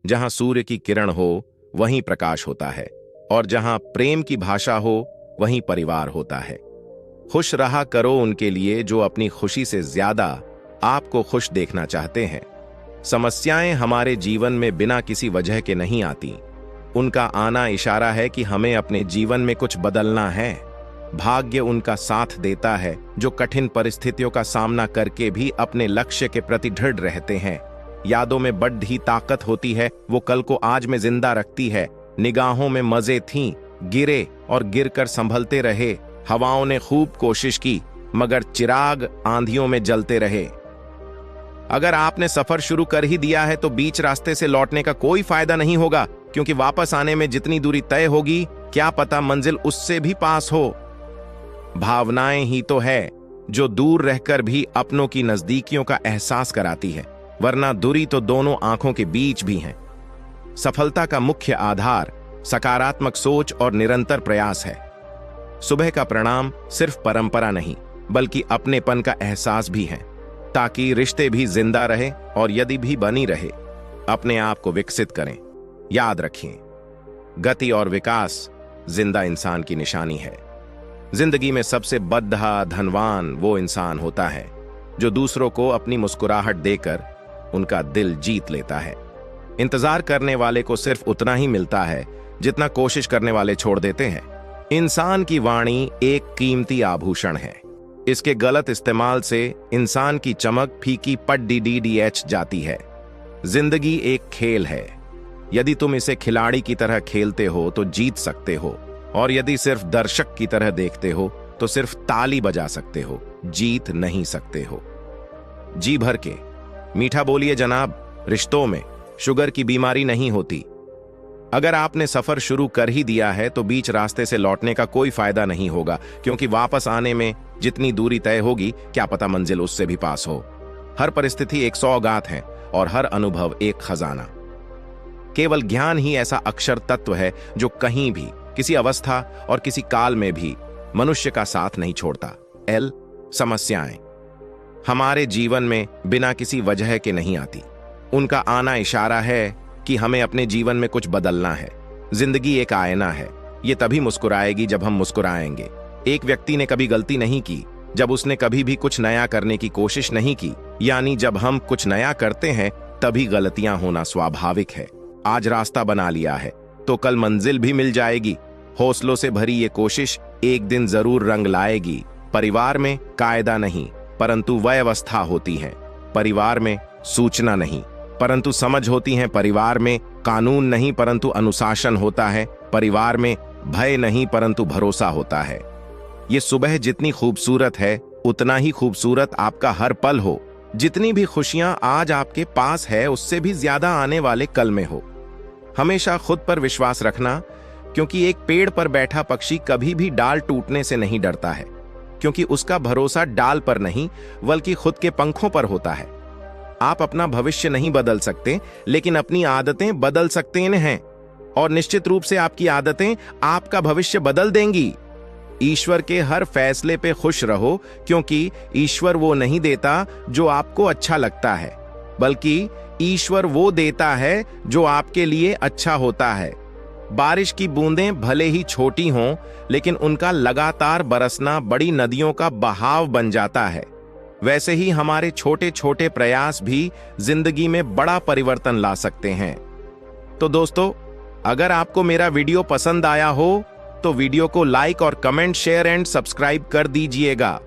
जहां सूर्य की किरण हो वहीं प्रकाश होता है, और जहां प्रेम की भाषा हो वहीं परिवार होता है। खुश रहा करो उनके लिए जो अपनी खुशी से ज्यादा आपको खुश देखना चाहते हैं। समस्याएं हमारे जीवन में बिना किसी वजह के नहीं आती। उनका आना इशारा है कि हमें अपने जीवन में कुछ बदलना है। भाग्य उनका साथ देता है जो कठिन परिस्थितियों का सामना करके भी अपने लक्ष्य के प्रति दृढ़ रहते हैं। यादों में बड़ी ताकत होती है, वो कल को आज में जिंदा रखती है। निगाहों में मजे थीं, गिरे और गिरकर संभलते रहे। हवाओं ने खूब कोशिश की मगर चिराग आंधियों में जलते रहे। अगर आपने सफर शुरू कर ही दिया है तो बीच रास्ते से लौटने का कोई फायदा नहीं होगा, क्योंकि वापस आने में जितनी दूरी तय होगी क्या पता मंजिल उससे भी पास हो। भावनाएं ही तो है जो दूर रहकर भी अपनों की नजदीकियों का एहसास कराती है, वरना दूरी तो दोनों आंखों के बीच भी है। सफलता का मुख्य आधार सकारात्मक सोच और निरंतर प्रयास है। सुबह का प्रणाम सिर्फ परंपरा नहीं बल्कि अपनेपन का एहसास भी है, ताकि रिश्ते भी जिंदा रहे और यदि भी बनी रहे अपने आप को विकसित करें। याद रखें, गति और विकास जिंदा इंसान की निशानी है। जिंदगी में सबसे बद्धा धनवान वो इंसान होता है जो दूसरों को अपनी मुस्कुराहट देकर उनका दिल जीत लेता है। इंतजार करने वाले को सिर्फ उतना ही मिलता है जितना कोशिश करने वाले छोड़ देते हैं। इंसान की वाणी एक कीमती आभूषण है। इसके गलत इस्तेमाल से इंसान की चमक फीकी पट जाती है। जिंदगी एक खेल है। यदि तुम इसे खिलाड़ी की तरह खेलते हो तो जीत सकते हो, और यदि सिर्फ दर्शक की तरह देखते हो तो सिर्फ ताली बजा सकते हो, जीत नहीं सकते हो। जी भर के मीठा बोलिए जनाब, रिश्तों में शुगर की बीमारी नहीं होती। अगर आपने सफर शुरू कर ही दिया है तो बीच रास्ते से लौटने का कोई फायदा नहीं होगा, क्योंकि वापस आने में जितनी दूरी तय होगी क्या पता मंजिल उससे भी पास हो। हर परिस्थिति एक सौगात है और हर अनुभव एक खजाना। केवल ज्ञान ही ऐसा अक्षर तत्व है जो कहीं भी, किसी अवस्था और किसी काल में भी मनुष्य का साथ नहीं छोड़ता। समस्याएं हमारे जीवन में बिना किसी वजह के नहीं आती। उनका आना इशारा है कि हमें अपने जीवन में कुछ बदलना है। जिंदगी एक आईना है, ये तभी मुस्कुराएगी जब हम मुस्कुराएंगे। एक व्यक्ति ने कभी गलती नहीं की जब उसने कभी भी कुछ नया करने की कोशिश नहीं की। यानी जब हम कुछ नया करते हैं तभी गलतियां होना स्वाभाविक है। आज रास्ता बना लिया है तो कल मंजिल भी मिल जाएगी। हौसलों से भरी ये कोशिश एक दिन जरूर रंग लाएगी। परिवार में कायदा नहीं परंतु व्यवस्था होती है। परिवार में सूचना नहीं परंतु समझ होती है। परिवार में कानून नहीं परंतु अनुशासन होता है। परिवार में भय नहीं परंतु भरोसा होता है। ये सुबह जितनी खूबसूरत है उतना ही खूबसूरत आपका हर पल हो। जितनी भी खुशियां आज आपके पास है उससे भी ज्यादा आने वाले कल में हो। हमेशा खुद पर विश्वास रखना, क्योंकि एक पेड़ पर बैठा पक्षी कभी भी डाल टूटने से नहीं डरता है, क्योंकि उसका भरोसा डाल पर नहीं बल्कि खुद के पंखों पर होता है। आप अपना भविष्य नहीं बदल सकते लेकिन अपनी आदतें बदल सकते हैं, और निश्चित रूप से आपकी आदतें आपका भविष्य बदल देंगी। ईश्वर के हर फैसले पे खुश रहो, क्योंकि ईश्वर वो नहीं देता जो आपको अच्छा लगता है, बल्कि ईश्वर वो देता है जो आपके लिए अच्छा होता है। बारिश की बूंदें भले ही छोटी हों लेकिन उनका लगातार बरसना बड़ी नदियों का बहाव बन जाता है। वैसे ही हमारे छोटे छोटे प्रयास भी जिंदगी में बड़ा परिवर्तन ला सकते हैं। तो दोस्तों, अगर आपको मेरा वीडियो पसंद आया हो तो वीडियो को लाइक और कमेंट, शेयर एंड सब्सक्राइब कर दीजिएगा।